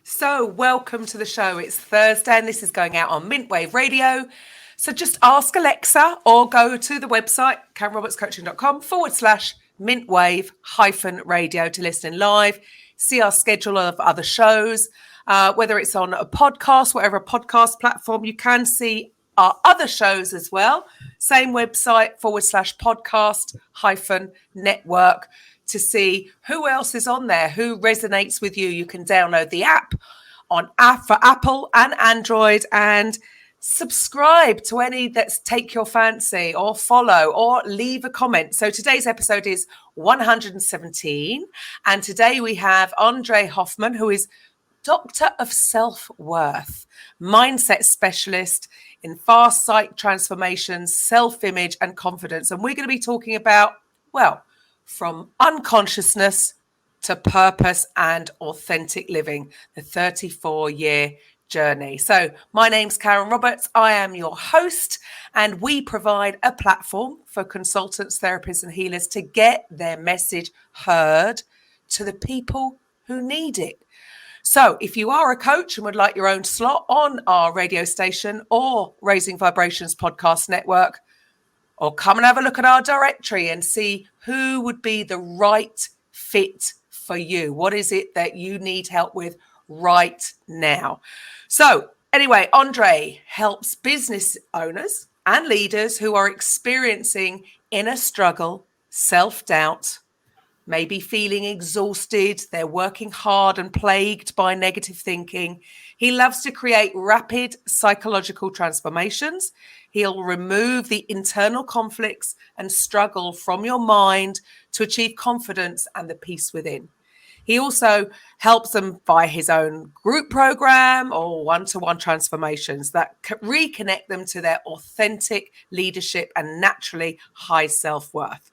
So, welcome to the show. It's Thursday and this is going out on Mintwave Radio. So, just ask Alexa or go to the website, KarenRobertsCoaching.com/Mintwave radio to listen live, see our schedule of other shows, whether it's on a podcast, whatever podcast platform. You can see our other shows as well. Same website, /podcast-network to see who else is on there, who resonates with you. You can download the app for Apple and Android and subscribe to any that take your fancy, or follow, or leave a comment. So today's episode is 117. And today we have Andre Hoffman, who is Doctor of Self-Worth, mindset specialist in fast sight transformations, self-image and confidence. And we're going to be talking about, well, from unconsciousness to purpose and authentic living, the 34-year journey. So my name's Karen Roberts. I am your host, and we provide a platform for consultants, therapists and healers to get their message heard to the people who need it. So if you are a coach and would like your own slot on our radio station or Raising Vibrations podcast network, or come and have a look at our directory and see who would be the right fit for you. What is it that you need help with right now? So anyway, Andre helps business owners and leaders who are experiencing inner struggle, self-doubt, maybe feeling exhausted, they're working hard and plagued by negative thinking. He loves to create rapid psychological transformations. He'll remove the internal conflicts and struggle from your mind to achieve confidence and the peace within. He also helps them by his own group program or one-to-one transformations that reconnect them to their authentic leadership and naturally high self-worth.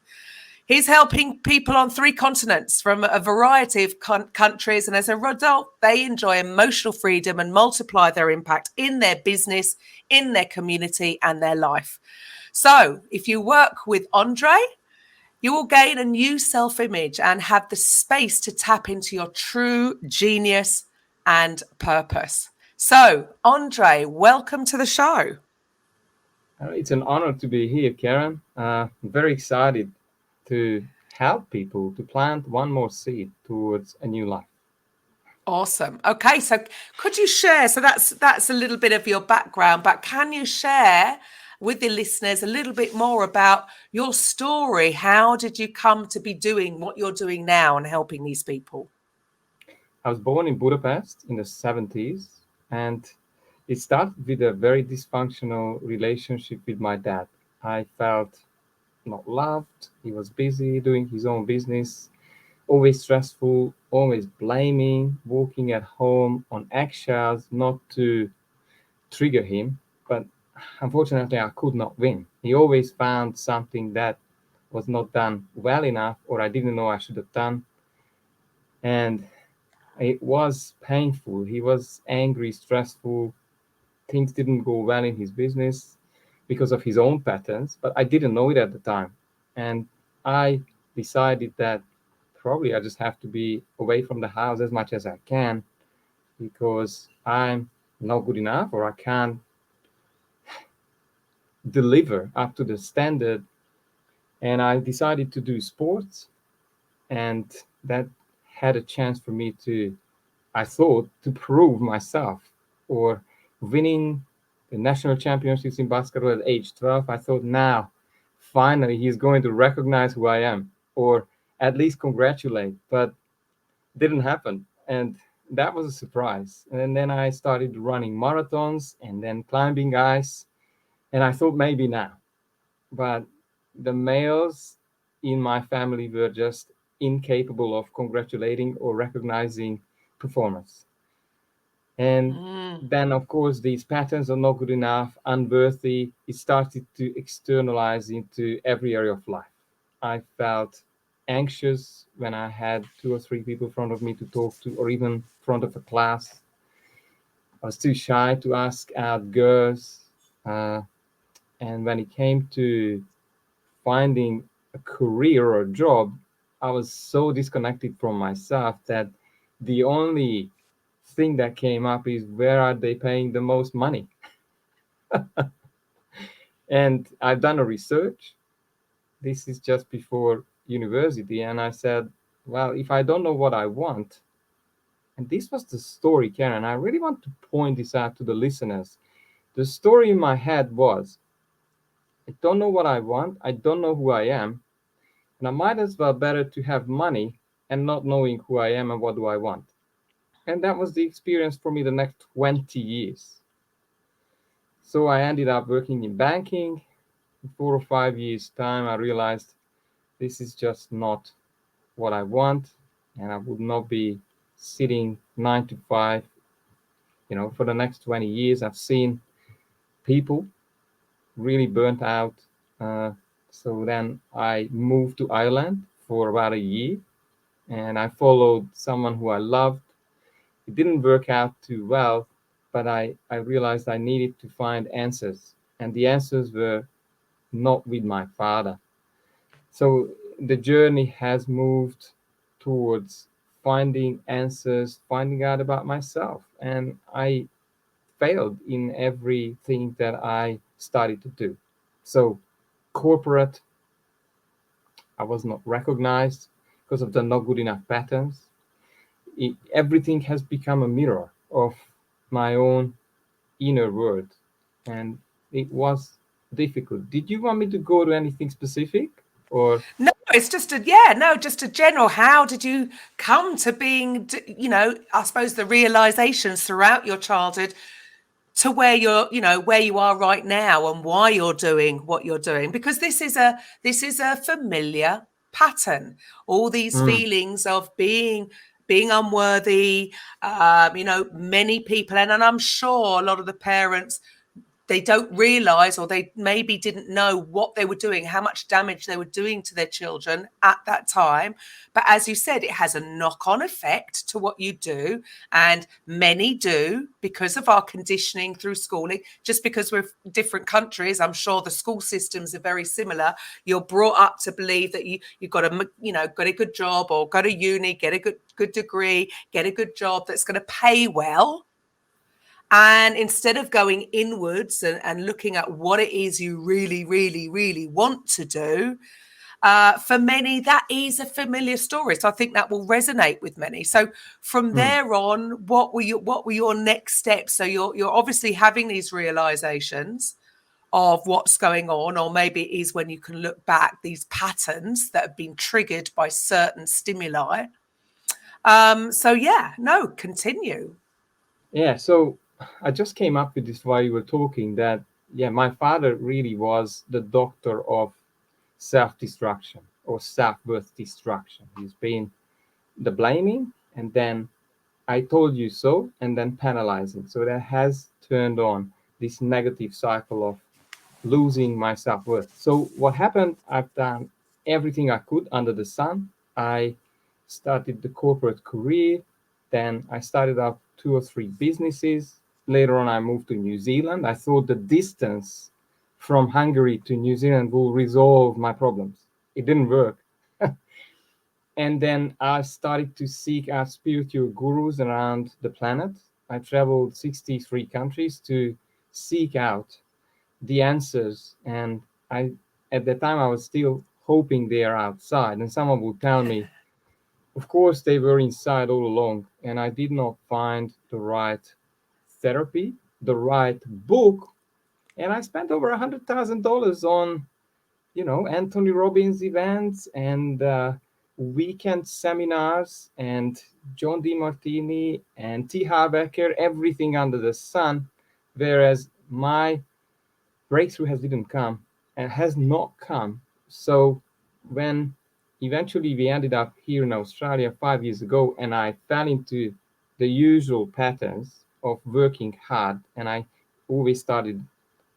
He's helping people on 3 continents from a variety of countries. And as a result, they enjoy emotional freedom and multiply their impact in their business, in their community and their life. So if you work with Andre, you will gain a new self-image and have the space to tap into your true genius and purpose. So, Andre, welcome to the show. It's an honor to be here, Karen. I'm very excited to help people to plant one more seed towards a new life. Awesome. Okay, so could you share, so that's a little bit of your background, but can you share with the listeners a little bit more about your story? How did you come to be doing what you're doing now and helping these people? I was born in Budapest in the 70s, and it started with a very dysfunctional relationship with my dad. I felt not loved. He was busy doing his own business, always stressful, always blaming, walking at home on eggshells, not to trigger him. But unfortunately, I could not win. He always found something that was not done well enough, or I didn't know I should have done. And it was painful. He was angry, stressful. Things didn't go well in his business because of his own patterns, but I didn't know it at the time. And I decided that probably I just have to be away from the house as much as I can because I'm not good enough or I can't deliver up to the standard. And I decided to do sports, and that had a chance for me to, I thought, to prove myself, or winning the national championships in basketball at age 12. I thought, now, finally, he's going to recognize who I am, or at least congratulate, but didn't happen. And that was a surprise. And then I started running marathons and then climbing ice. And I thought maybe now, but the males in my family were just incapable of congratulating or recognizing performance. And then, of course, these patterns are not good enough, unworthy. It started to externalize into every area of life. I felt anxious when I had 2 or 3 people in front of me to talk to, or even in front of a class. I was too shy to ask out girls. And when it came to finding a career or a job, I was so disconnected from myself that the only thing that came up is, where are they paying the most money? And I've done a research. This is just before university. And I said, well, if I don't know what I want, and this was the story, Karen, I really want to point this out to the listeners. The story in my head was, I don't know what I want, I don't know who I am, and I might as well better to have money and not knowing who I am and what do I want. And that was the experience for me the next 20 years. So I ended up working in banking. In 4 or 5 years' time, I realized this is just not what I want, and I would not be sitting 9 to 5. For the next 20 years, I've seen people really burnt out. Uh, so then I moved to Ireland for about a year, and I followed someone who I loved. It didn't work out too well, but I realized I needed to find answers, and the answers were not with my father. So the journey has moved towards finding answers, finding out about myself. And I failed in everything that I started to do. So, corporate, I was not recognized because of the not good enough patterns. Everything has become a mirror of my own inner world. And it was difficult. Did you want me to go to anything specific? Or No, it's just a yeah, no, just a general. How did you come to being, I suppose the realizations throughout your childhood to where where you are right now and why you're doing what you're doing? Because this is a familiar pattern. All these Mm, feelings of being unworthy, many people, and I'm sure a lot of the parents, they don't realize, or they maybe didn't know what they were doing, how much damage they were doing to their children at that time. But as you said, it has a knock-on effect to what you do, and many do because of our conditioning through schooling. Just because we're different countries, I'm sure the school systems are very similar. You're brought up to believe that you've got to, got a good job, or go to uni, get a good degree, get a good job that's going to pay well. And instead of going inwards and looking at what it is you really, really, really want to do, for many, that is a familiar story. So I think that will resonate with many. So from mm. there on, what were your next steps? So you're obviously having these realizations of what's going on, or maybe it is when you can look back, these patterns that have been triggered by certain stimuli. So yeah, no, continue. Yeah, so I just came up with this while you were talking that, yeah, my father really was the doctor of self destruction or self worth destruction. He's been the blaming, and then I told you so, and then penalizing. So that has turned on this negative cycle of losing my self worth. So what happened? I've done everything I could under the sun. I started the corporate career. Then I started up 2 or 3 businesses. Later on, I moved to New Zealand. I thought the distance from Hungary to New Zealand will resolve my problems. It didn't work. And then I started to seek out spiritual gurus around the planet. I traveled 63 countries to seek out the answers. And I, at that time, I was still hoping they are outside. And someone would tell me, of course, they were inside all along. And I did not find the right therapy, the right book. And I spent over $100,000 on, Anthony Robbins events and weekend seminars and John DeMartini and T. Harbecker, everything under the sun. Whereas my breakthrough didn't come and has not come. So when eventually we ended up here in Australia 5 years ago, and I fell into the usual patterns of working hard, and I always started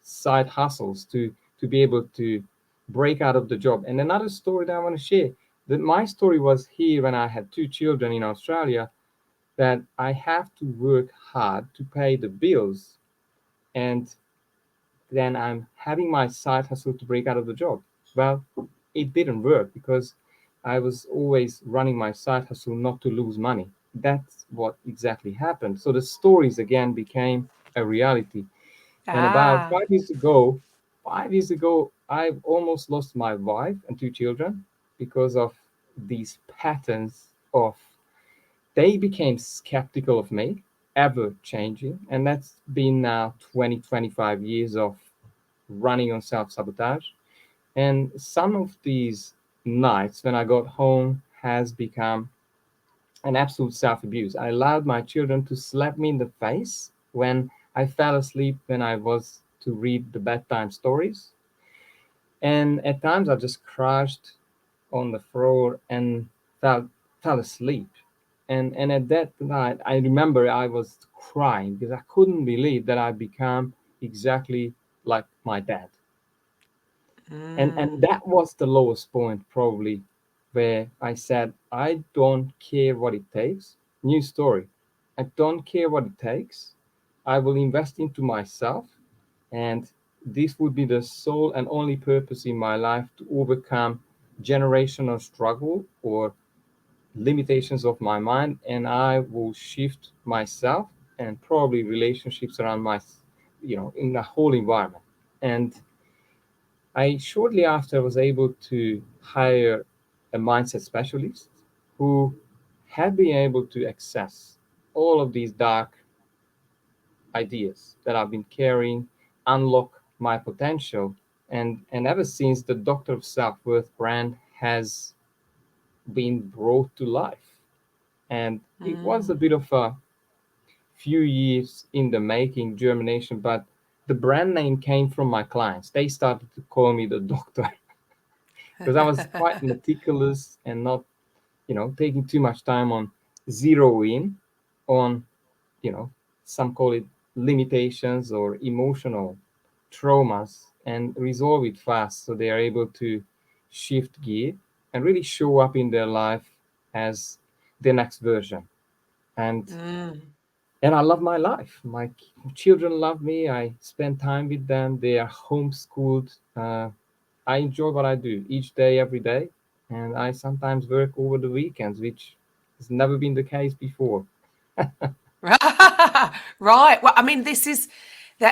side hustles to be able to break out of the job. And another story that I want to share, that my story was here when I had 2 children in Australia, that I have to work hard to pay the bills, and then I'm having my side hustle to break out of the job. Well, it didn't work because I was always running my side hustle not to lose money. that's what exactly happened. So the stories again became a reality. And about Ah. 5 years ago, 5 years ago, I've almost lost my wife and two children because of these patterns of, they became skeptical of me, ever changing. And that's been now 20, 25 years of running on self sabotage. And some of these nights when I got home has become an absolute self abuse. I allowed my children to slap me in the face when I fell asleep when I was to read the bedtime stories. And at times I just crashed on the floor and fell asleep. And at that night, I remember I was crying because I couldn't believe that I become exactly like my dad. And Mm. that was the lowest point probably, where I said, I don't care what it takes. New story. I don't care what it takes. I will invest into myself, and this would be the sole and only purpose in my life to overcome generational struggle or limitations of my mind, and I will shift myself and probably relationships around my, in the whole environment. And I shortly after was able to hire a mindset specialist who had been able to access all of these dark ideas that I've been carrying, unlock my potential. And ever since, the Doctor of Self Worth brand has been brought to life. And it was a Mm. bit of a few years in the making, germination, but the brand name came from my clients. They started to call me the doctor because I was quite meticulous and not, taking too much time on zeroing on, you know, some call it limitations or emotional traumas, and resolve it fast so they are able to shift gear and really show up in their life as the next version. And Mm. and I love my life. My children love me. I spend time with them. They are homeschooled. I enjoy what I do each day, every day, and I sometimes work over the weekends, which has never been the case before. Right. Well, I mean, that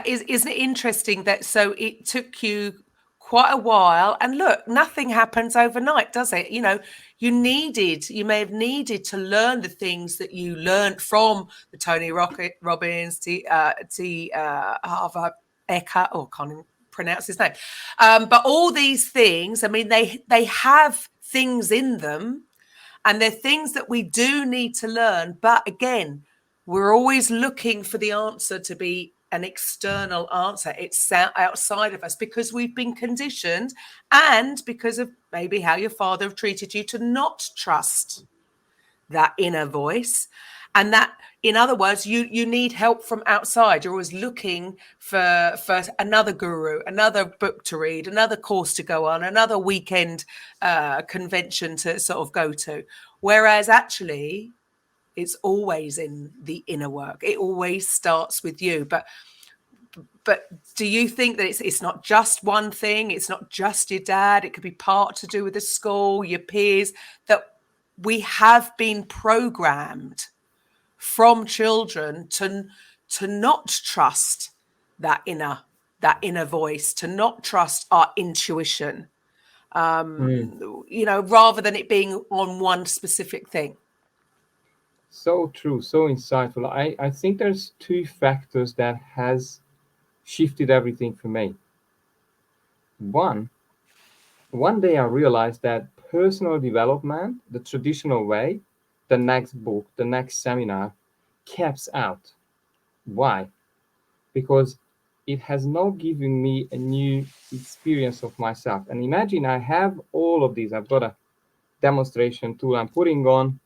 is, isn't it interesting that so it took you quite a while, and look, nothing happens overnight, does it? You may have needed to learn the things that you learned from the Tony Robbins, Harvard Eckhart, or can't even pronounce his name. But all these things, I mean, they have things in them, and they're things that we do need to learn. But again, we're always looking for the answer to be an external answer. It's outside of us because we've been conditioned, and because of maybe how your father have treated you, to not trust that inner voice. And that, in other words, you need help from outside. You're always looking for another guru, another book to read, another course to go on, another weekend convention to sort of go to. Whereas actually, it's always in the inner work. It always starts with you. But do you think that it's not just one thing? It's not just your dad. It could be part to do with the school, your peers, that we have been programmed from children to not trust that inner voice, to not trust our intuition, Mm. rather than it being on one specific thing. So true, so insightful. I think there's two factors that has shifted everything for me. One, one day I realized that personal development, the traditional way, the next book, the next seminar, caps out. Why? Because it has not given me a new experience of myself. And imagine I have all of these. I've got a demonstration tool. I'm putting on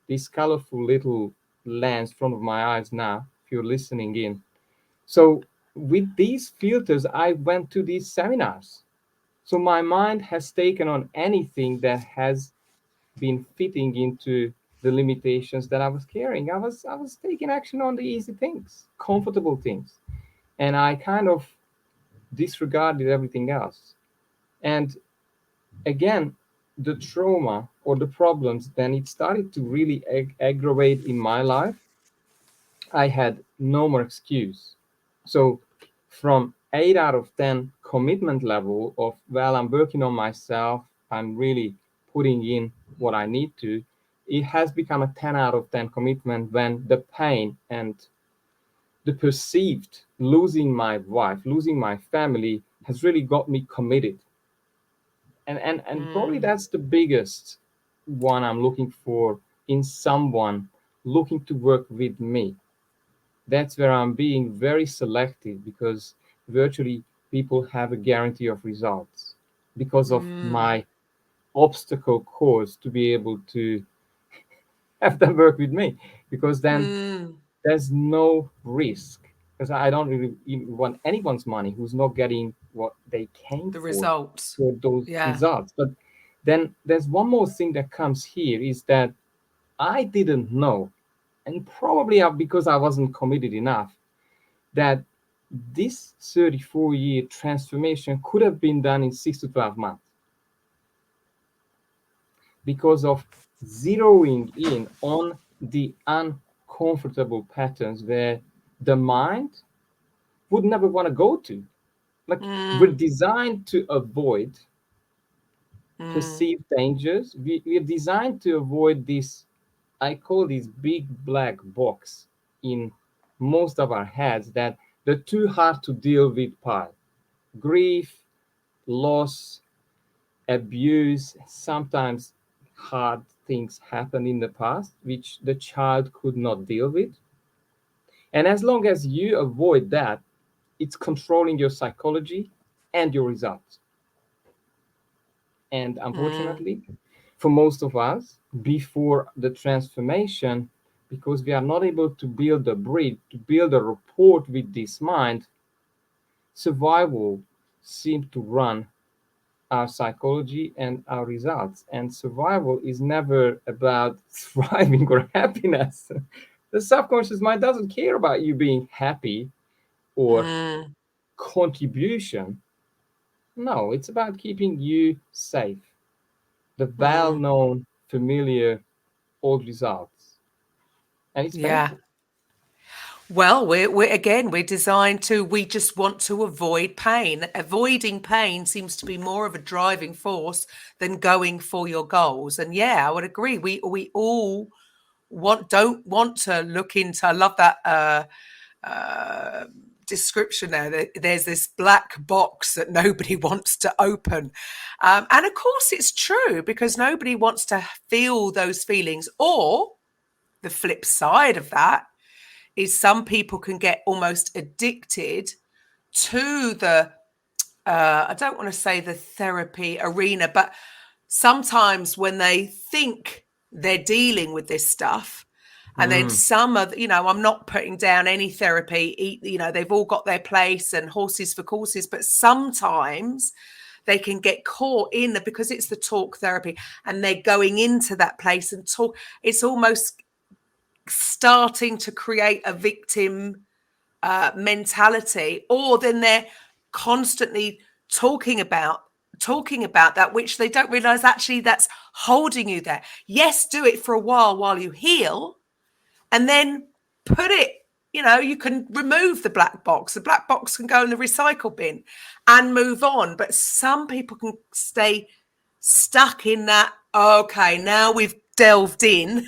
this colorful little lens in front of my eyes now, if you're listening in. So with these filters, I went to these seminars. So my mind has taken on anything that has been fitting into the limitations that I was carrying. I was taking action on the easy things, comfortable things. And I kind of disregarded everything else. And again, the trauma or the problems, then it started to really aggravate in my life. I had no more excuse. So from 8 out of 10 commitment level of, well, I'm working on myself, I'm really putting in what I need to, it has become a 10 out of 10 commitment when the pain and the perceived losing my wife, losing my family has really got me committed. And probably Mm, that's the biggest one I'm looking for in someone looking to work with me. That's where I'm being very selective, because virtually people have a guarantee of results because of mm, my obstacle course to be able to have them work with me, because then mm. there's no risk, because I don't really even want anyone's money who's not getting what they came The results. for those Yeah. results. But then there's one more thing that comes here, is that I didn't know, and probably because I wasn't committed enough, that this 34-year transformation could have been done in 6 to 12 months, because of zeroing in on the uncomfortable patterns where the mind would never want to go to. Like, we're Mm, designed to avoid mm, perceived dangers. We're designed to avoid this, I call this big black box in most of our heads, that they're too hard to deal with part. Grief, loss, abuse, sometimes hard things happen in the past which the child could not deal with. And as long as you avoid that, it's controlling your psychology and your results. And mm, unfortunately, for most of us, before the transformation, because we are not able to build a bridge, to build a rapport with this mind, survival seems to run our psychology and our results. And survival is never about thriving or happiness. The subconscious mind doesn't care about you being happy or mm. contribution. No, it's about keeping you safe. The well Mm. known, familiar old results. And it's Yeah. painful. Well, we're designed to, we just want to avoid pain. Avoiding pain seems to be more of a driving force than going for your goals. And yeah, I would agree. We all don't want to look into, I love that uh, description there. There's this black box that nobody wants to open. And of course it's true, because nobody wants to feel those feelings. Or the flip side of that is some people can get almost addicted to the I don't want to say the therapy arena, but sometimes when they think they're dealing with this stuff, and then Mm, some of, I'm not putting down any therapy, they've all got their place and horses for courses, but sometimes they can get caught in the, because it's the talk therapy, and they're going into that place and talk. It's almost starting to create a victim mentality, or then they're constantly talking about that, which they don't realize actually that's holding you there. Yes, do it for a while you heal, and then put it, you can remove the black box can go in the recycle bin and move on. But some people can stay stuck in that. Okay, now we've delved in.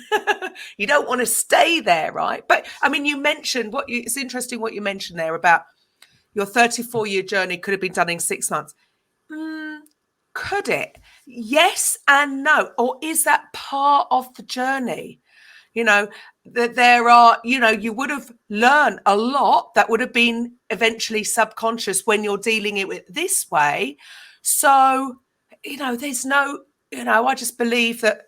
You don't want to stay there, right? But I mean, you mentioned it's interesting what you mentioned there about your 34-year journey could have been done in 6 months. Mm, could it? Yes and no. Or is that part of the journey? You know, that there are, you would have learned a lot that would have been eventually subconscious when you're dealing it with this way. So, there's no, I just believe that,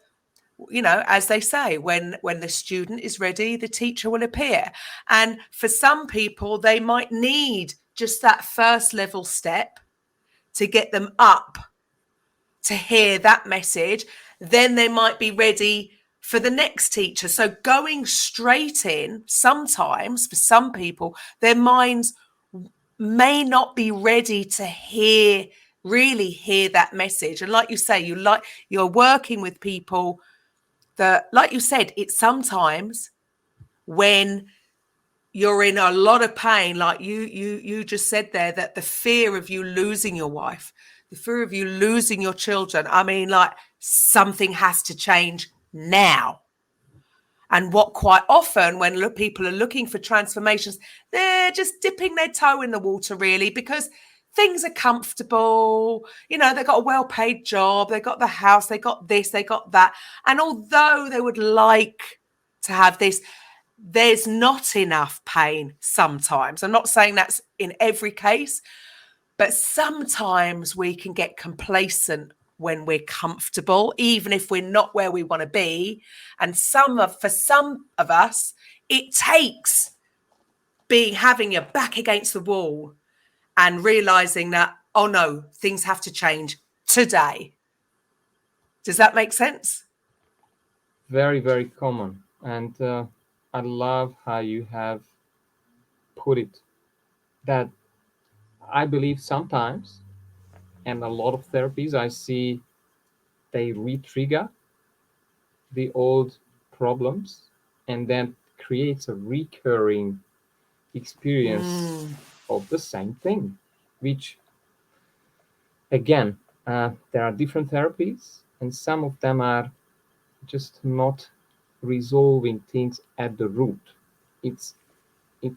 as they say, when the student is ready, the teacher will appear. And for some people, they might need just that first level step to get them up to hear that message. Then they might be ready for the next teacher. So going straight in, sometimes for some people, their minds may not be ready to hear really hear that message. And like you say, you're working with people that, like you said, it's sometimes when you're in a lot of pain, like you just said there, that the fear of you losing your wife, the fear of you losing your children, I mean, like, something has to change now. And what quite often when people are looking for transformations, they're just dipping their toe in the water, really, because things are comfortable. You know, they've got a well-paid job, they've got the house, they got this, they got that. And although they would like to have this, there's not enough pain sometimes. I'm not saying that's in every case, but sometimes we can get complacent when we're comfortable, even if we're not where we want to be. And for some of us, it takes having your back against the wall and realizing that, oh no, things have to change today. Does that make sense? Very, very common. And I love how you have put it, that I believe sometimes, and a lot of therapies I see, they re-trigger the old problems and then creates a recurring experience of the same thing, which again, there are different therapies, and some of them are just not resolving things at the root. It's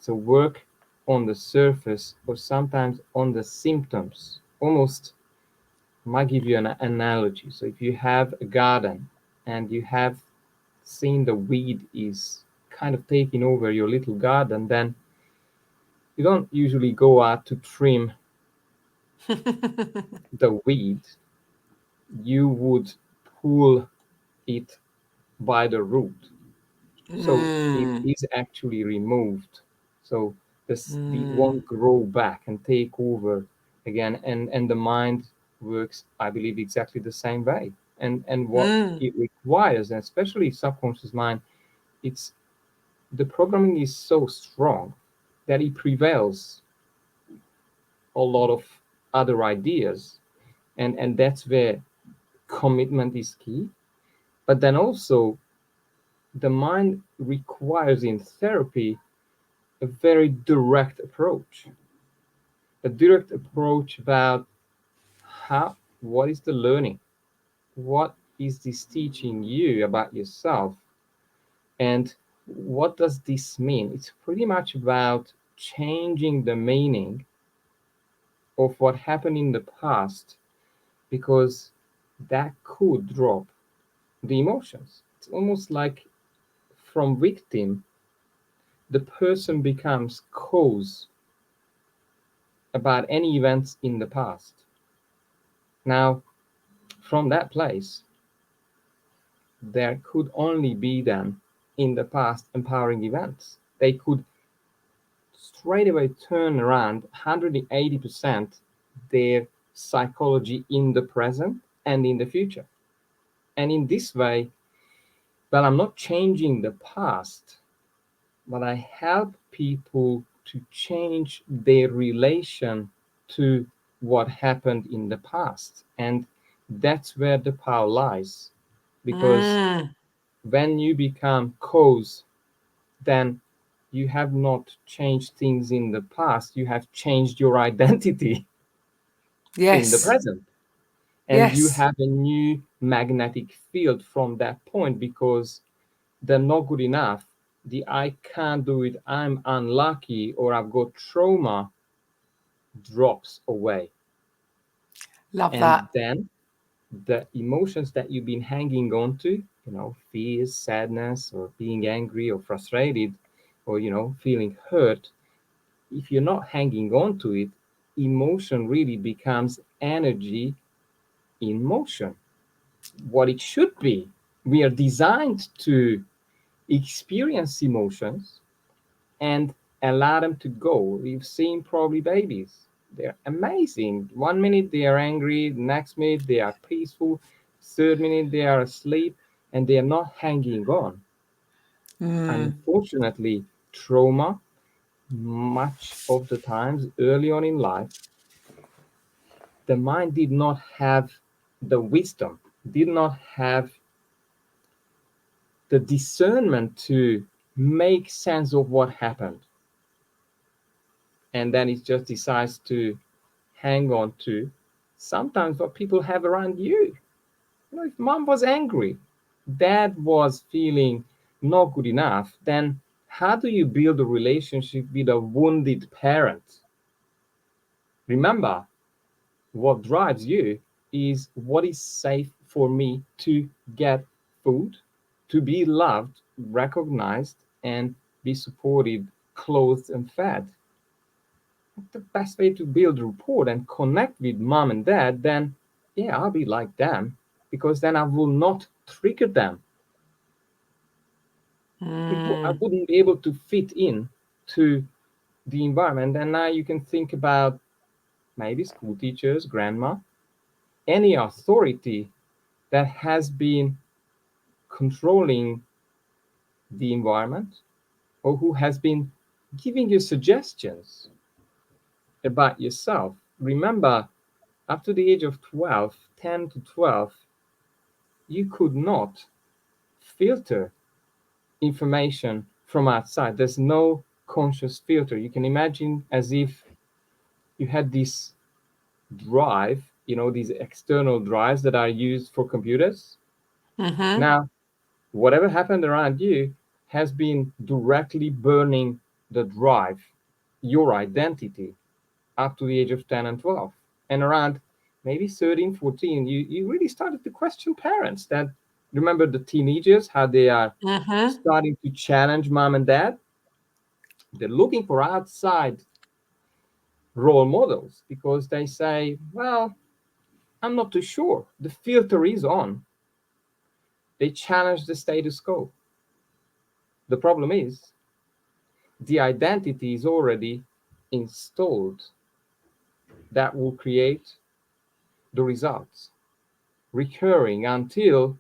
a work on the surface or sometimes on the symptoms. Almost, I might give you an analogy. So if you have a garden and you have seen the weed is kind of taking over your little garden, then you don't usually go out to trim the weed. You would pull it by the root. So it is actually removed. So it won't grow back and take over again. And the mind works, I believe, exactly the same way. And what it requires, and especially subconscious mind, it's the programming is so strong that it prevails a lot of other ideas. And that's where commitment is key. But then also the mind requires in therapy a very direct approach, a direct approach about what is the learning, what is this teaching you about yourself, and what does this mean. It's pretty much about changing the meaning of what happened in the past, because that could drop the emotions. It's almost like from victim the person becomes cause about any events in the past. Now, from that place, there could only be then in the past empowering events. They could straight away turn around 180% their psychology in the present and in the future. And in this way, well, I'm not changing the past, but I help people to change their relation to what happened in the past. And that's where the power lies. Because when you become cause, then you have not changed things in the past, you have changed your identity in the Yes. present. And you Yes. have a new magnetic field from that point, because they're not good enough. The I can't do it, I'm unlucky, or I've got trauma drops away. Love And that. then the emotions that you've been hanging on to, fears, sadness, or being angry or frustrated, or, feeling hurt, if you're not hanging on to it, emotion really becomes energy in motion. What it should be. We are designed to experience emotions and allow them to go. We've seen probably babies. They're amazing. 1 minute they are angry, the next minute they are peaceful, third minute they are asleep, and they are not hanging on. Unfortunately, trauma, much of the times early on in life, the mind did not have the wisdom, did not have the discernment to make sense of what happened. And then it just decides to hang on to sometimes what people have around you. You know, if mom was angry, dad was feeling not good enough, then how do you build a relationship with a wounded parent? Remember, what drives you is what is safe for me to get food, to be loved, recognized, and be supported, clothed, and fed. The best way to build rapport and connect with mom and dad, then yeah, I'll be like them, because then I will not trigger them. I wouldn't be able to fit in to the environment. And now you can think about maybe school teachers, grandma, any authority that has been controlling the environment, or who has been giving you suggestions about yourself. Remember, up to the age of 12, 10 to 12, you could not filter information from outside. There's no conscious filter. You can imagine as if you had this drive, you know, these external drives that are used for computers. Mm-hmm. Now, whatever happened around you has been directly burning the drive, your identity, up to the age of 10 and 12. And around maybe 13, 14, you really started to question parents. That, remember the teenagers, how they are Mm-hmm. starting to challenge mom and dad? They're looking for outside role models because they say, well, I'm not too sure. The filter is on. They challenge the status quo. The problem is the identity is already installed that will create the results, recurring until,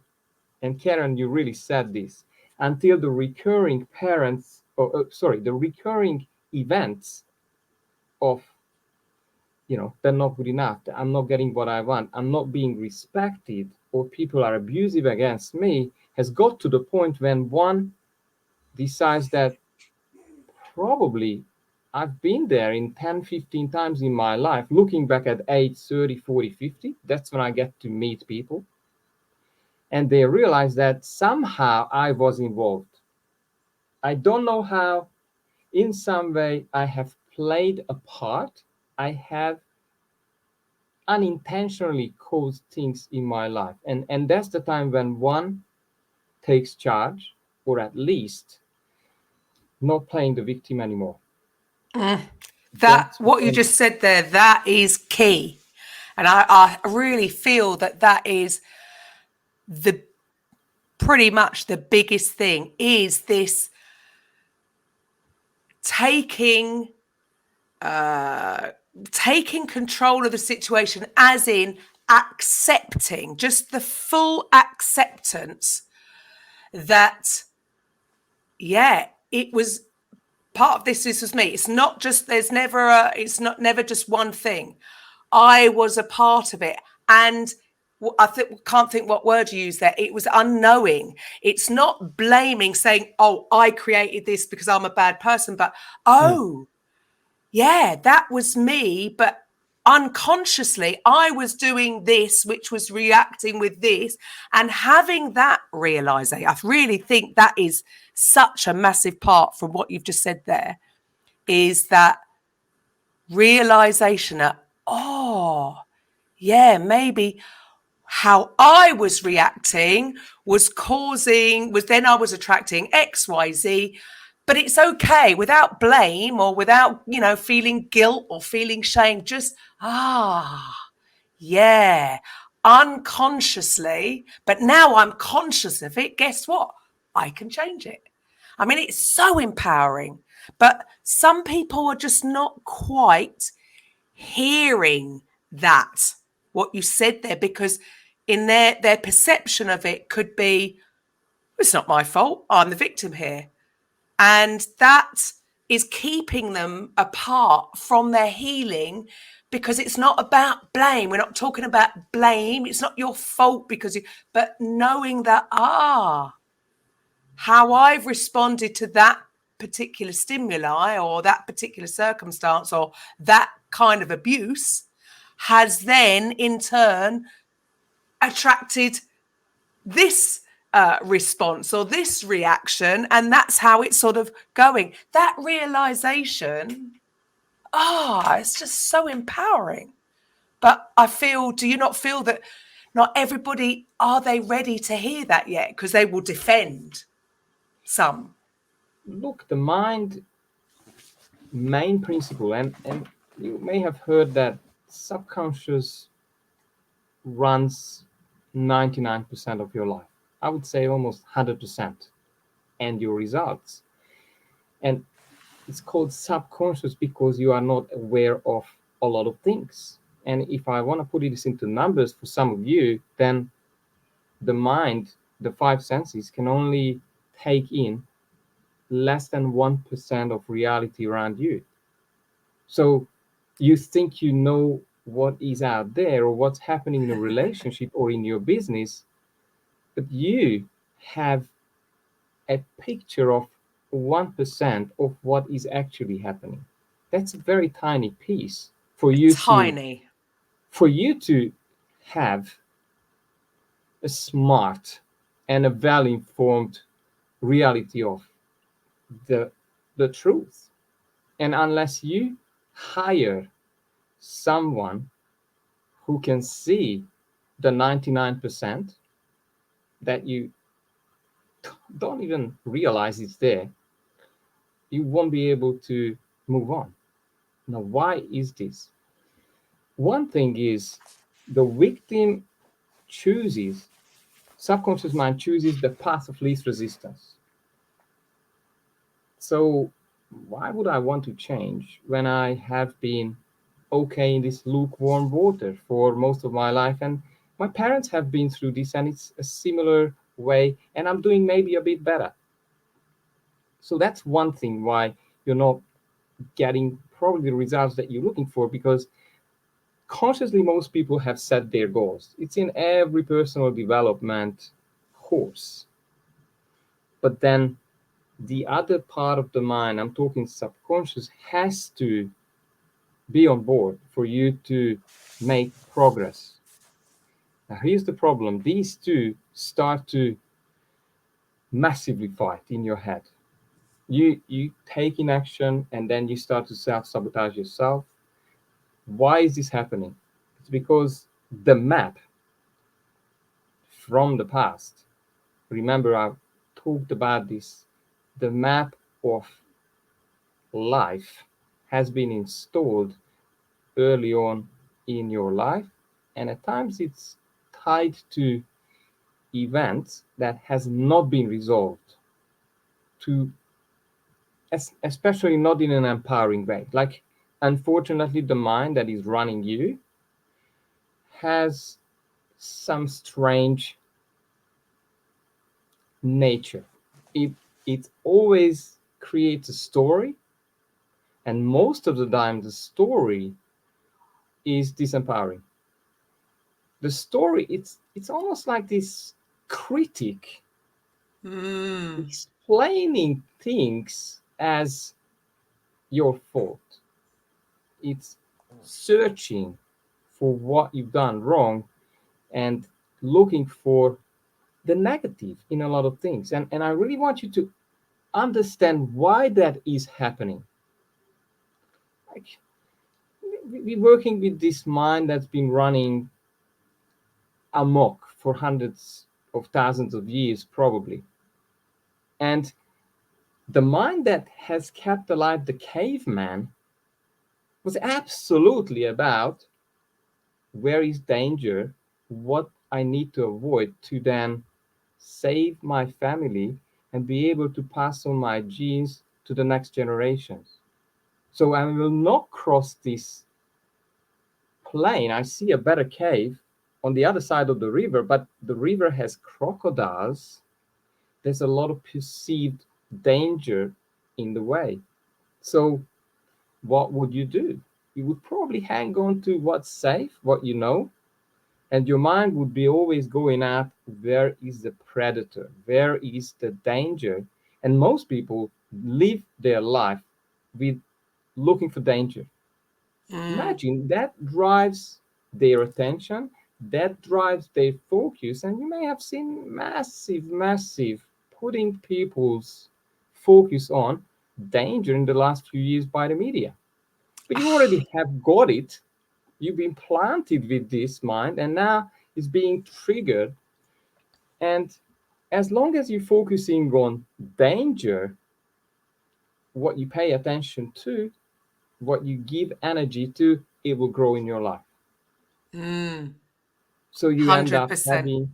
and Karen, you really said this, until the recurring parents, the recurring events of, you know, they're not good enough, I'm not getting what I want, I'm not being respected, or people are abusive against me, has got to the point when one decides that probably I've been there in 10, 15 times in my life, looking back at age 30, 40, 50. That's when I get to meet people. And they realize that somehow I was involved. I don't know how, in some way, I have played a part. I have unintentionally caused things in my life. And that's the time when one takes charge, or at least not playing the victim anymore. That, That's what you when, just said there, that is key. And I really feel that that is the pretty much the biggest thing, is this taking taking control of the situation, as in accepting, just the full acceptance that, yeah, it was part of this was me. It's not just, there's never it's not never just one thing. I was a part of it. And can't think what word you use there. It was unknowing. It's not blaming, saying, oh, I created this because I'm a bad person, but oh, yeah, that was me. But unconsciously, I was doing this, which was reacting with this, and having that realization. I really think that is such a massive part from what you've just said there, is that realization that, oh, yeah, maybe how I was reacting was then I was attracting XYZ. But it's okay, without blame or without, feeling guilt or feeling shame. Just, yeah, unconsciously. But now I'm conscious of it. Guess what? I can change it. I mean, it's so empowering. But some people are just not quite hearing that, what you said there, because in their perception of it could be, it's not my fault, I'm the victim here. And that is keeping them apart from their healing, because it's not about blame. We're not talking about blame. It's not your fault but knowing that, how I've responded to that particular stimuli or that particular circumstance or that kind of abuse has then in turn attracted this response or this reaction, and that's how it's sort of going. That realization, it's just so empowering. But I feel, do you not feel that not everybody, are they ready to hear that yet? Because they will defend some. Look, the mind main principle, and you may have heard that subconscious runs 99% of your life. I would say almost 100%, and your results. And it's called subconscious because you are not aware of a lot of things. And if I want to put this into numbers for some of you, then the mind, the five senses, can only take in less than 1% of reality around you. So you think you know what is out there or what's happening in a relationship or in your business, but you have a picture of 1% of what is actually happening. That's a very tiny piece for you Tiny. to have a smart and a well-informed reality of the truth. And unless you hire someone who can see the 99% that you don't even realize it's there, you won't be able to move on. Now, why is this? One thing is the victim chooses, subconscious mind chooses the path of least resistance. So why would I want to change when I have been okay in this lukewarm water for most of my life? And my parents have been through this, and it's a similar way, and I'm doing maybe a bit better. So that's one thing why you're not getting probably the results that you're looking for, because consciously most people have set their goals. It's in every personal development course. But then the other part of the mind, I'm talking subconscious, has to be on board for you to make progress. Now, here's the problem. These two start to massively fight in your head. You take in action and then you start to self-sabotage yourself. Why is this happening? It's because the map from the past, remember I talked about this, the map of life has been installed early on in your life, and at times it's tied to events that has not been resolved, to especially not in an empowering way. Like, unfortunately, the mind that is running you has some strange nature. It always creates a story, and most of the time the story is disempowering. The story, it's almost like this critic explaining things as your fault. It's searching for what you've done wrong and looking for the negative in a lot of things. And I really want you to understand why that is happening. Like, we're working with this mind that's been running amok for hundreds of thousands of years, probably. And the mind that has kept alive the caveman was absolutely about where is danger, what I need to avoid to then save my family and be able to pass on my genes to the next generations. So I will not cross this plain. I see a better cave on the other side of the river, but the river has crocodiles. There's a lot of perceived danger in the way. So what would you do? You would probably hang on to what's safe, what you know, and your mind would be always going at where is the predator, where is the danger. And most people live their life with looking for danger. Mm. Imagine that drives their attention, that drives their focus, and you may have seen massive putting people's focus on danger in the last few years by the media. But you already have got it. You've been planted with this mind, and now it's being triggered. And as long as you're focusing on danger, what you pay attention to, what you give energy to, it will grow in your life. Mm. So you end up 100%. having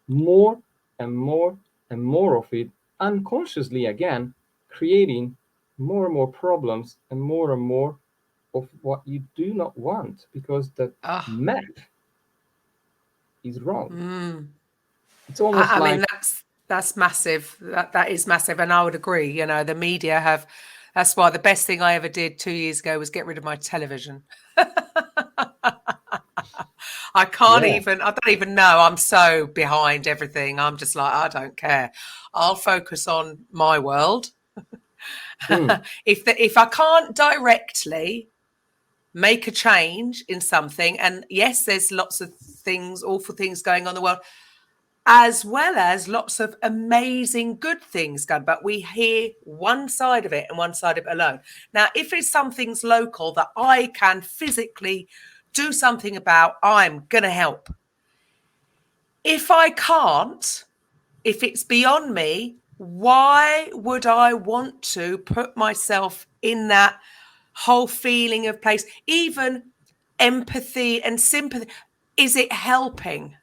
more and more and more of it unconsciously again, creating more and more problems and more of what you do not want because the Oh, map is wrong. mm. It's almost I like, mean, that's massive. That is massive, and I would agree. You know, the media have. That's why the best thing I ever did 2 years ago was get rid of my television. I can't yeah, even. I don't even know. I'm so behind everything. I'm just like, I don't care. I'll focus on my world. mm, If I can't directly make a change in something, and yes, there's lots of things, awful things going on in the world, as well as lots of amazing good things going, but we hear one side of it and one side of it alone. Now, if it's something's local that I can physically do something about, I'm going to help. If I can't, if it's beyond me, why would I want to put myself in that whole feeling of place? Even empathy and sympathy, is it helping?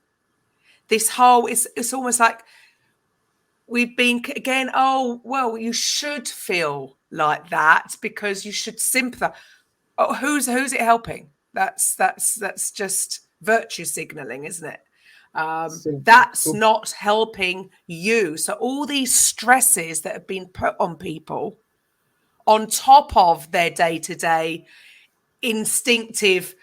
This whole, it's almost like we've been again, oh, well, you should feel like that because you should sympathize. Oh, who's it helping? That's just virtue signaling, isn't it? so That's so not helping you. So all these stresses that have been put on people on top of their day-to-day instinctive,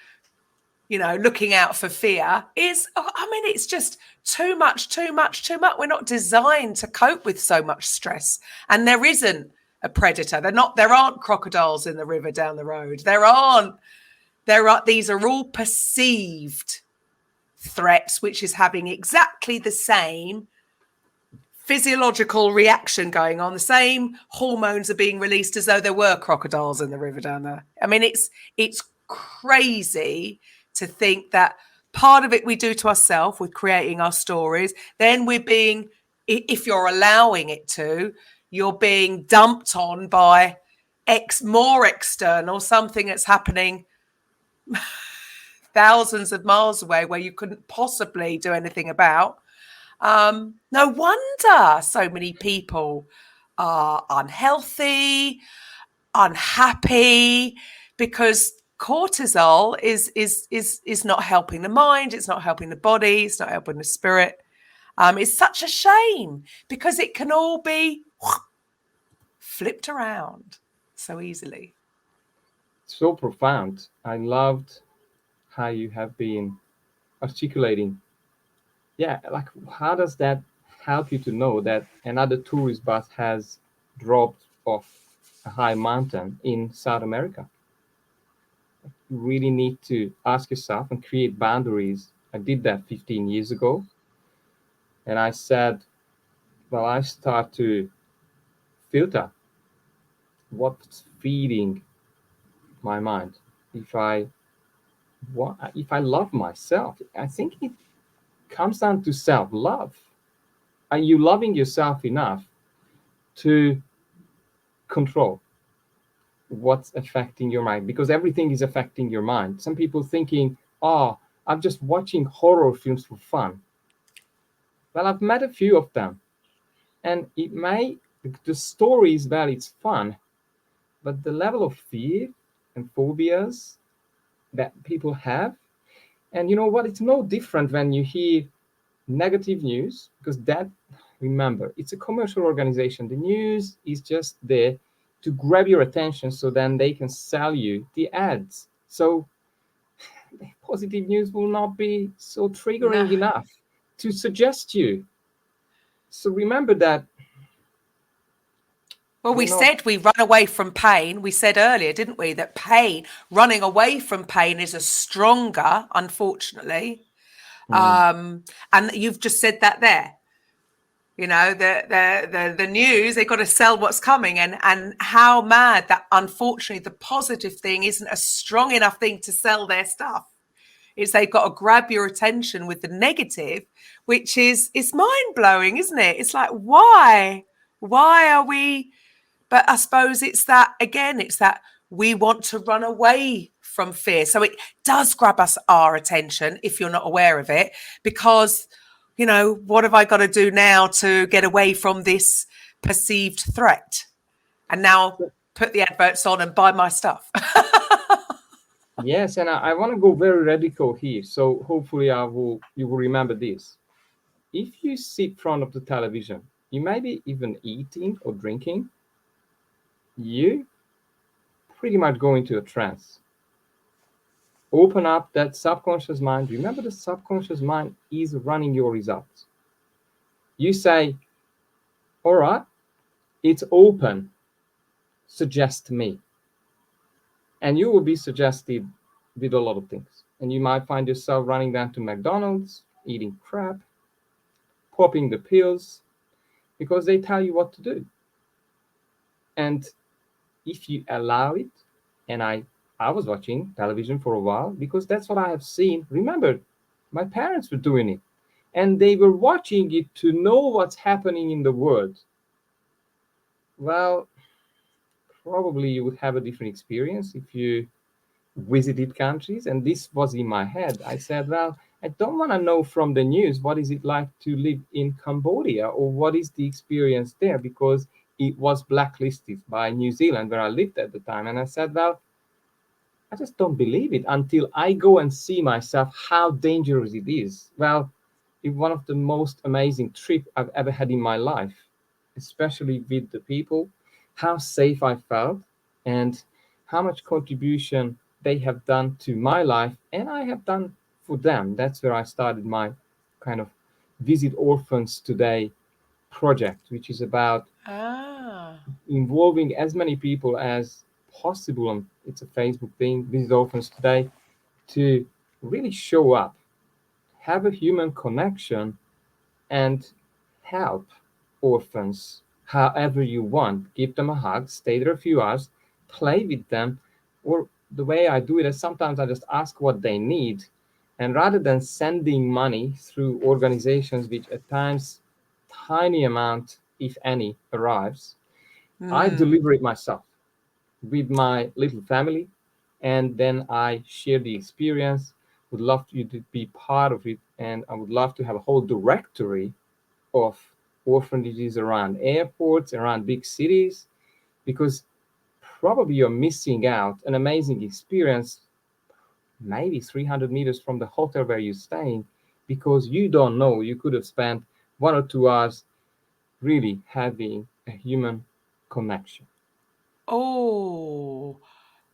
looking out for fear is, I mean, it's just too much, too much, too much. We're not designed to cope with so much stress. And there isn't a predator. There aren't crocodiles in the river down the road. These are all perceived threats, which is having exactly the same physiological reaction going on. The same hormones are being released as though there were crocodiles in the river down there. I mean, it's crazy to think that part of it we do to ourselves with creating our stories. Then we're being, if you're allowing it to, you're being dumped on by more external, something that's happening thousands of miles away where you couldn't possibly do anything about. No wonder so many people are unhealthy, unhappy, because cortisol is not helping the mind, it's not helping the body, it's not helping the spirit. It's such a shame because it can all be flipped around so easily. so profound. I loved how you have been articulating. Yeah, like how does that help you to know that another tourist bus has dropped off a high mountain in South America? You really need to ask yourself and create boundaries. I did that 15 years ago, and I said, well, I start to filter what's feeding my mind. If I if I love myself, I think it comes down to self-love. Are you loving yourself enough to control what's affecting your mind? Because everything is affecting your mind. Some people thinking, oh, I'm just watching horror films for fun. Well, I've met a few of them, and the story is well, it's fun, but the level of fear and phobias that people have, and you know what, it's no different when you hear negative news, because that, remember, it's a commercial organization. The news is just there to grab your attention so then they can sell you the ads. So positive news will not be so No. triggering enough to suggest you. So remember that Well, we're we not. said we run away from pain. We said earlier, didn't we, that running away from pain is a stronger, unfortunately. Mm, And you've just said that there. You know, the news, they've got to sell what's coming, and how mad that unfortunately the positive thing isn't a strong enough thing to sell their stuff. It's they've got to grab your attention with the negative, which is it's mind blowing, isn't it? It's like, why? Why are we? But I suppose it's that again, it's that we want to run away from fear. So it does grab our attention if you're not aware of it, because, you know, what have I got to do now to get away from this perceived threat? And now put the adverts on and buy my stuff. yes, and I want to go very radical here. So hopefully you will remember this. If you sit in front of the television, you may be even eating or drinking, you pretty much go into a trance. Open up that subconscious mind. Remember, the subconscious mind is running your results. You say, all right, it's open, suggest me. And you will be suggested with a lot of things. And you might find yourself running down to McDonald's, eating crap, popping the pills, because they tell you what to do. And if you allow it, and I was watching television for a while because that's what I have seen. Remember, my parents were doing it, and they were watching it to know what's happening in the world. Well, probably you would have a different experience if you visited countries. And this was in my head. I said, well, I don't want to know from the news what is it like to live in Cambodia or what is the experience there, because it was blacklisted by New Zealand where I lived at the time. And I said, well, I just don't believe it until I go and see myself how dangerous it is. Well, it's one of the most amazing trips I've ever had in my life, especially with the people, how safe I felt, and how much contribution they have done to my life and I have done for them. That's where I started my kind of Visit Orphans Today project, which is about Ah. involving as many people as possible. And it's a Facebook thing, Visit Orphans Today, to really show up, have a human connection, and help orphans however you want. Give them a hug, stay there a few hours, play with them. Or the way I do it is sometimes I just ask what they need. And rather than sending money through organizations, which at times tiny amount, if any, arrives, I Mm. deliver it myself with my little family, and then I share the experience. Would love you to be part of it, and I would love to have a whole directory of orphanages around airports, around big cities, because probably you're missing out an amazing experience, maybe 300 meters from the hotel where you're staying, because you don't know you could have spent 1 or 2 hours really having a human connection. Oh,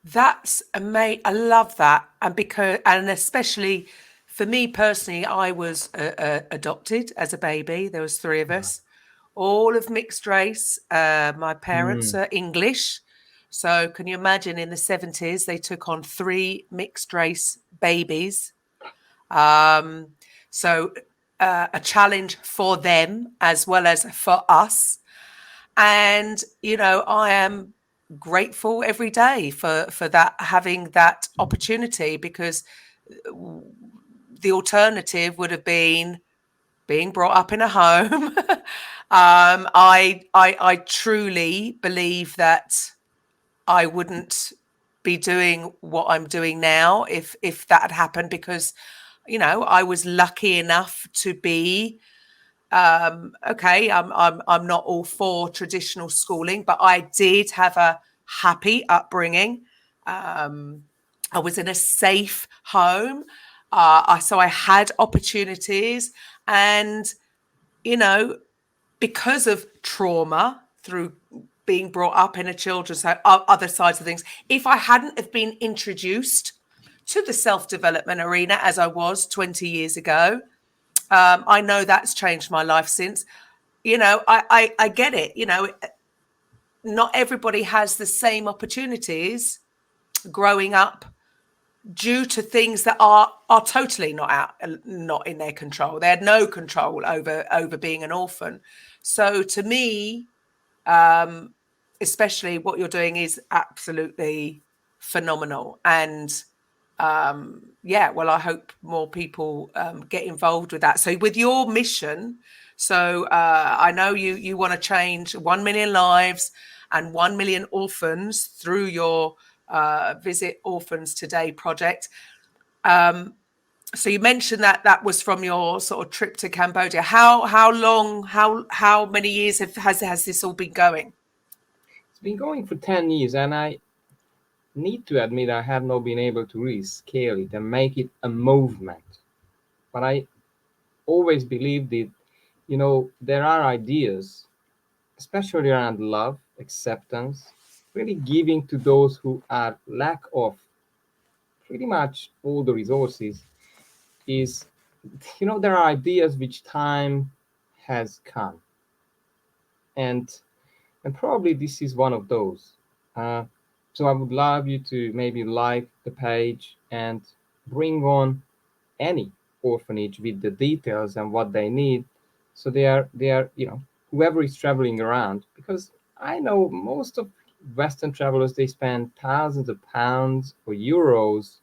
that's amazing. I love that. And especially for me personally, I was adopted as a baby. There was three of us, all of mixed race. My parents Mm. are English. So can you imagine in the 70s, they took on three mixed race babies. Um, so a challenge for them as well as for us. And, you know, I am grateful every day for that, having that opportunity, because the alternative would have been being brought up in a home. I truly believe that I wouldn't be doing what I'm doing now if that had happened, because, you know, I was lucky enough to be okay. I'm not all for traditional schooling, but I did have a happy upbringing. I was in a safe home. So I had opportunities, and, you know, because of trauma through being brought up in a children's home, other sides of things. If I hadn't have been introduced to the self-development arena as I was 20 years ago, I know that's changed my life since. I get it. Not everybody has the same opportunities growing up due to things that are totally not in their control. They had no control over being an orphan. So to me, especially what you're doing is absolutely phenomenal. And well, I hope more people get involved with that. So with your mission, so I know you want to change 1 million lives and 1 million orphans through your Visit Orphans Today project. So you mentioned that was from your sort of trip to Cambodia. How long, how many years has this all been going? It's been going for 10 years, and I need to admit I have not been able to really scale it and make it a movement. But I always believed that, there are ideas, especially around love, acceptance, really giving to those who are lack of pretty much all the resources is, there are ideas which time has come. And probably this is one of those. Uh, so I would love you to maybe like the page and bring on any orphanage with the details and what they need. So they are whoever is traveling around, because I know most of Western travelers, they spend thousands of pounds or euros,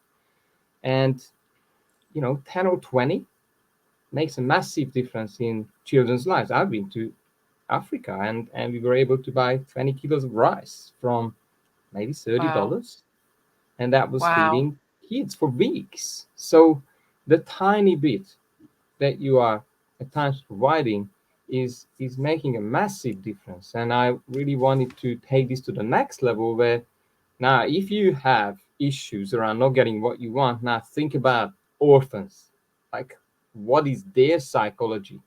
and 10 or 20 makes a massive difference in children's lives. I've been to Africa, and we were able to buy 20 kilos of rice from maybe Wow. $30, and that was Wow. feeding kids for weeks. So the tiny bit that you are at times providing is making a massive difference. And I really wanted to take this to the next level, where now if you have issues around not getting what you want, now think about orphans. Like, what is their psychology?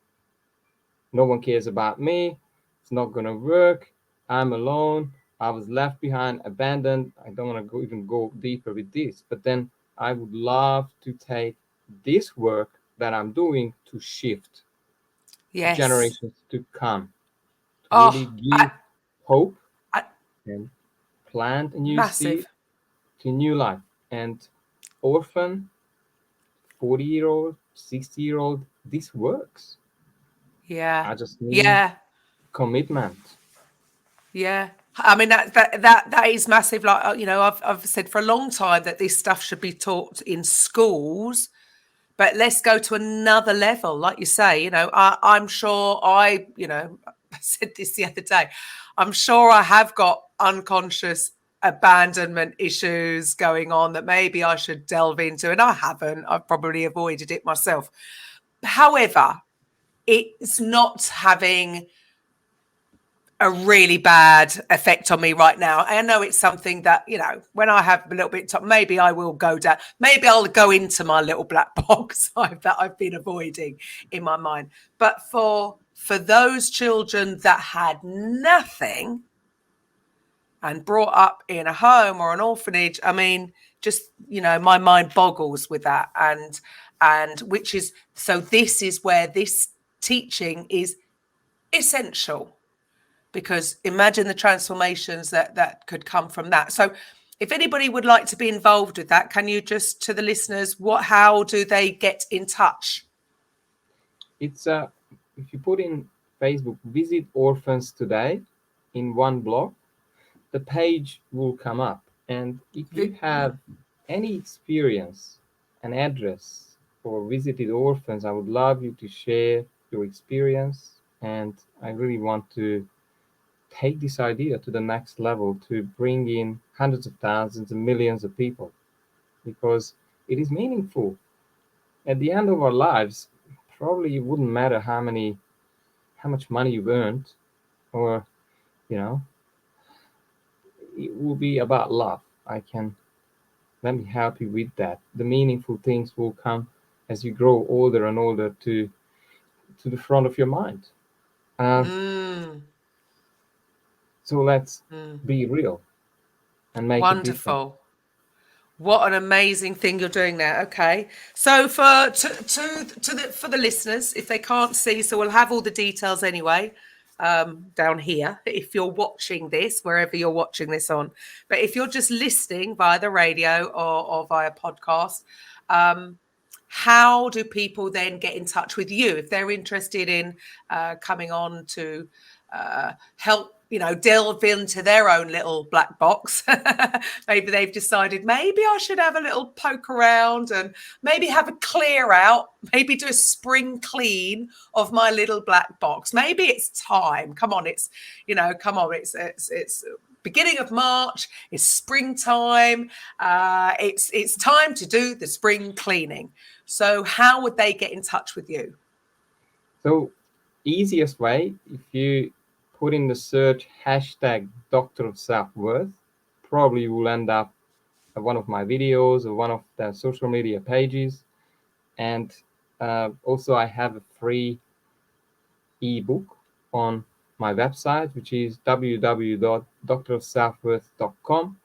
No one cares about me. It's not going to work. I'm alone. I was left behind, abandoned. I don't want to even go deeper with this. But then I would love to take this work that I'm doing to shift to Yes. generations to come, to really Oh, give hope I, and plant a new seed massive. to new life. And orphan, 40-year-old, 60-year-old, this works. Yeah. I just need Yeah. commitment. Yeah. I mean that is massive. Like I've said for a long time that this stuff should be taught in schools, but let's go to another level. Like you say, I'm sure I said this the other day. I'm sure I have got unconscious abandonment issues going on that maybe I should delve into, and I haven't. I've probably avoided it myself. However, it's not having a really bad effect on me right now. I know it's something that, when I have a little bit of time, maybe I will go down, maybe I'll go into my little black box that I've been avoiding in my mind. But for those children that had nothing and brought up in a home or an orphanage, I mean, just, my mind boggles with that. And which is, so this is where this teaching is essential, because imagine the transformations that could come from that. So if anybody would like to be involved with that, can you just, to the listeners, how do they get in touch? It's if you put in Facebook Visit Orphans Today in one block, the page will come up. And if you have any experience, an address for visited orphans, I would love you to share your experience. And I really want to take this idea to the next level, to bring in hundreds of thousands and millions of people, because it is meaningful. At the end of our lives, probably it wouldn't matter how much money you've earned, or you know it will be about love. I can Let me help you with that. The meaningful things will come as you grow older and older to the front of your mind. uh, Mm. So let's Mm. be real and make a difference. Wonderful. What an amazing thing you're doing there. Okay, so for the listeners, if they can't see, so we'll have all the details anyway down here. If you're watching this, wherever you're watching this on, but if you're just listening via the radio or via podcast, how do people then get in touch with you if they're interested in coming on to help, delve into their own little black box? Maybe they've decided, maybe I should have a little poke around and maybe have a clear out, maybe do a spring clean of my little black box. Maybe it's time. Come on, it's beginning of March, it's springtime. It's time to do the spring cleaning. So how would they get in touch with you? So easiest way, if you put in the search hashtag Doctor of Self-Worth, probably you will end up at one of my videos or one of the social media pages. And also I have a free ebook on my website, which is www.drofselfworth.com,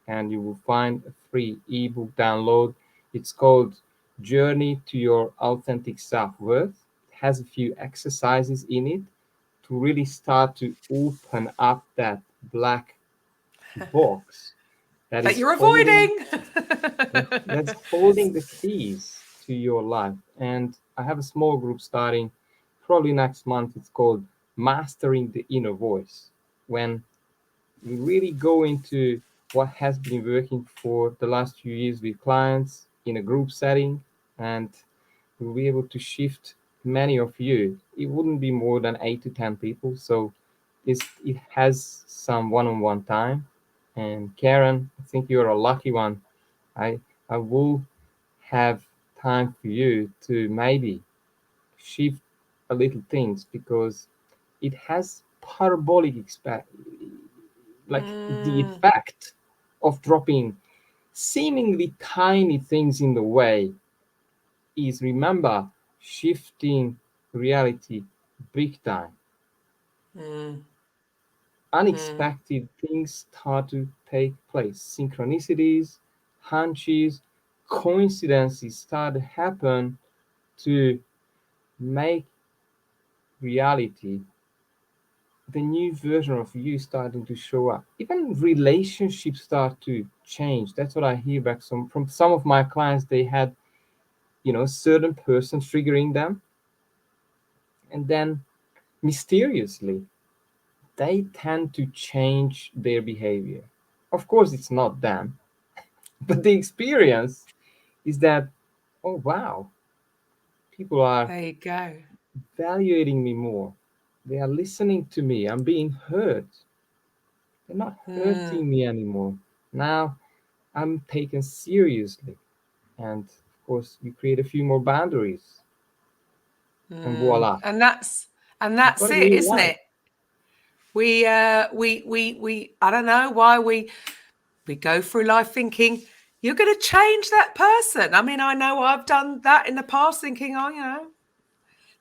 and you will find a free ebook download. It's called Journey to Your Authentic Self-Worth. It has a few exercises in it to really start to open up that black box That you're avoiding. that's holding the keys to your life. And I have a small group starting probably next month. It's called Mastering the Inner Voice, when we really go into what has been working for the last few years with clients in a group setting, and we'll be able to shift many of you. It wouldn't be more than 8 to 10 people, so it has some one-on-one time. And Karen, I think you're a lucky one. I will have time for you to maybe shift a little things, because it has parabolic like the effect of dropping seemingly tiny things in the way is, remember, shifting reality big time. Unexpected things start to take place. Synchronicities, hunches, coincidences start to happen to make reality the new version of you starting to show up. Even relationships start to change. That's what I hear back from some of my clients. They had, certain person triggering them, and then mysteriously they tend to change their behavior. Of course, it's not them, but the experience is that, oh wow, people are There you go. evaluating me more. They are listening to me. I'm being heard. They're not hurting me anymore. Now I'm taken seriously. And of course, you create a few more boundaries. And voila, And that's you've got a it, new isn't life. it? We I don't know why we go through life thinking you're going to change that person. I mean, I know I've done that in the past, thinking,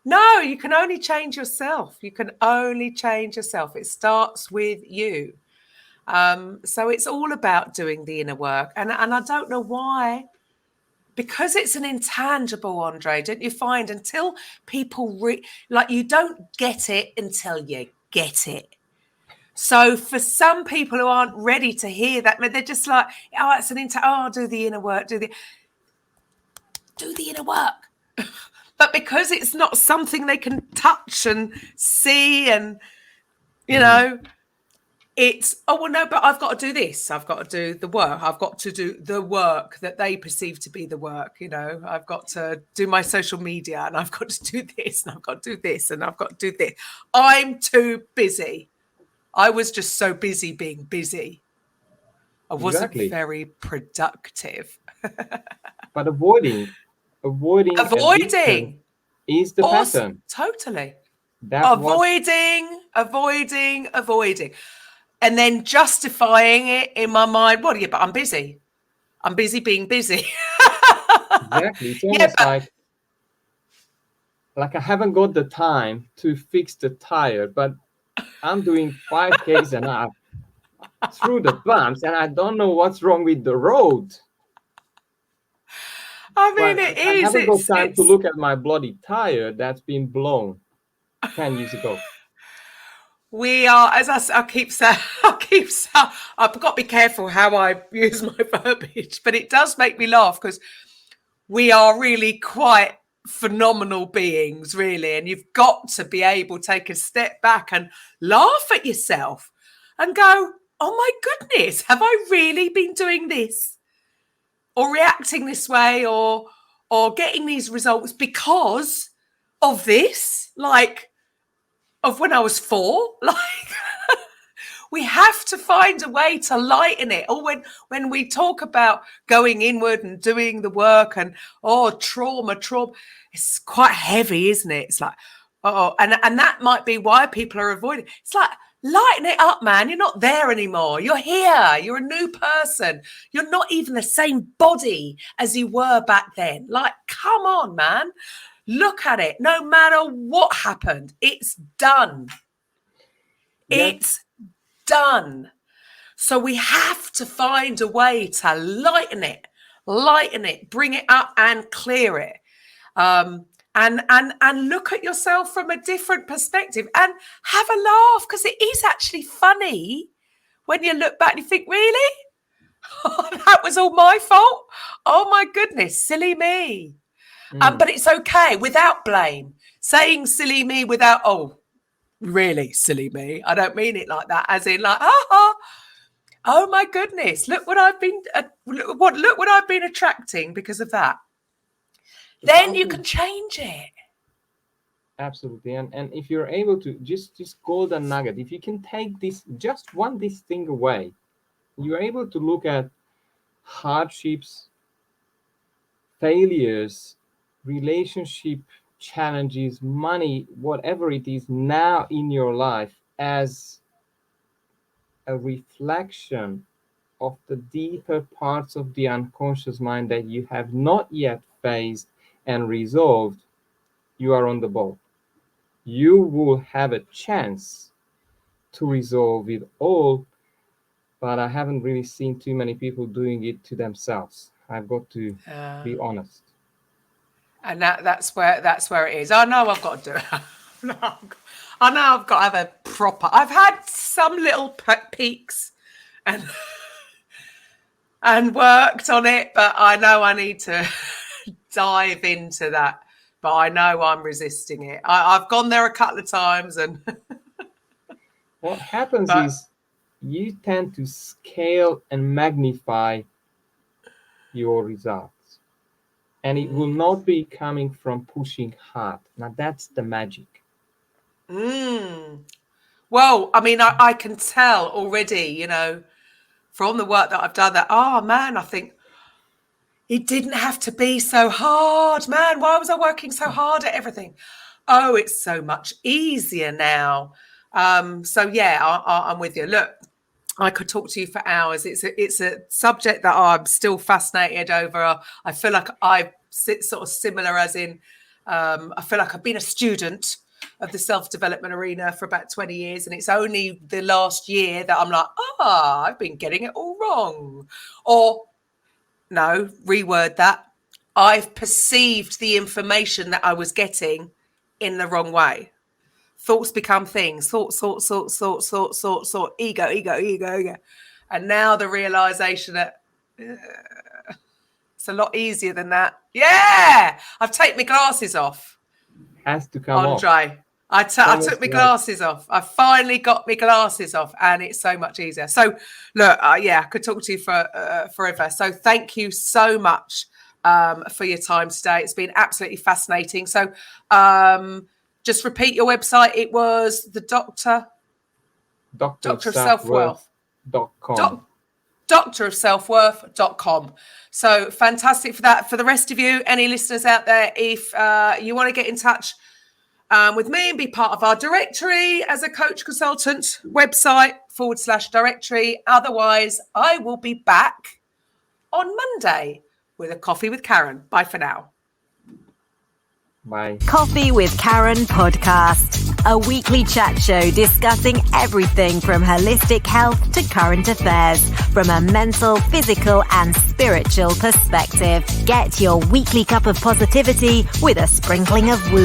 no, you can only change yourself. You can only change yourself. It starts with you. So it's all about doing the inner work. And I don't know why, because it's an intangible, Andre, don't you find, until people you don't get it until you get it. So for some people who aren't ready to hear that, they're just like, oh, it's do the inner work, do the inner work. But because it's not something they can touch and see, and it's, oh, well, no, but I've got to do this. I've got to do the work. I've got to do the work that they perceive to be the work. I've got to do my social media, and I've got to do this, and I've got to do this, and I've got to do this. I'm too busy. I was just so busy being busy. I wasn't Exactly. very productive. But avoiding addiction is the pattern. Totally. That was Avoiding. And then justifying it in my mind. Well, yeah, but I'm busy. I'm busy being busy. exactly. It's almost like I haven't got the time to fix the tire, but I'm doing 5Ks and I'm through the bumps, and I don't know what's wrong with the road. I But mean, it I is. haven't got time to It's. look at my bloody tire that's been blown 10 years ago. We are, as I keep saying, I've got to be careful how I use my verbiage, but it does make me laugh because we are really quite phenomenal beings, really. And you've got to be able to take a step back and laugh at yourself and go, oh my goodness, have I really been doing this or reacting this way or getting these results because of this? Like, of when I was 4, like we have to find a way to lighten it. Or when we talk about going inward and doing the work and trauma, it's quite heavy, isn't it? It's like, and that might be why people are avoiding. It's like, lighten it up, man. You're not there anymore. You're here. You're a new person. You're not even the same body as you were back then. Like, come on, man. Look at it. No matter what happened, it's done. Yes. It's done. So we have to find a way to lighten it, bring it up and clear it. And look at yourself from a different perspective and have a laugh, because it is actually funny when you look back and you think, really? That was all my fault? Oh my goodness, silly me. But it's okay, without blame. Saying silly me without, oh, really silly me. I don't mean it like that, as in like, oh my goodness, look what I've been attracting because of that. Then you can change it. Absolutely. And if you're able to just golden nugget, if you can take this thing away, you're able to look at hardships, failures, relationship challenges, money, whatever it is now in your life as a reflection of the deeper parts of the unconscious mind that you have not yet faced and resolved, you are on the ball. You will have a chance to resolve it all, but I haven't really seen too many people doing it to themselves. I've got to be honest. And that's where it is. I know I've got to do it. I know I've got to have a proper. I've had some little peaks and worked on it, but I know I need to dive into that. But I know I'm resisting it. I've gone there a couple of times, and what happens is you tend to scale and magnify your results. And it will not be coming from pushing hard. Now, that's the magic. Well, I mean, I can tell already, from the work that I've done that, I think it didn't have to be so hard, man. Why was I working so hard at everything? Oh, it's so much easier now. So, yeah, I'm with you. Look, I could talk to you for hours. It's a subject that I'm still fascinated over. I feel like I sit sort of similar, as in I feel like I've been a student of the self-development arena for about 20 years, and it's only the last year that I'm like, I've been getting it all wrong. Or no, reword that. I've perceived the information that I was getting in the wrong way. Thoughts become things. Thought, ego. And now the realization that it's a lot easier than that. Yeah, I've taken my glasses off. Has to come off. Andre, I took my glasses off. I finally got my glasses off, and it's so much easier. So, look, I could talk to you for forever. So, thank you so much for your time today. It's been absolutely fascinating. So, just repeat your website. It was the Doctor of Self-Worth.com. Doctorofselfworth.com. So fantastic for that. For the rest of you, any listeners out there, if you want to get in touch with me and be part of our directory as a coach consultant, website /directory. Otherwise, I will be back on Monday with a Coffee with Karen. Bye for now. Bye. Coffee with Karen podcast. a weekly chat show discussing everything from holistic health to current affairs from a mental, physical and spiritual perspective. Get your weekly cup of positivity with a sprinkling of woo.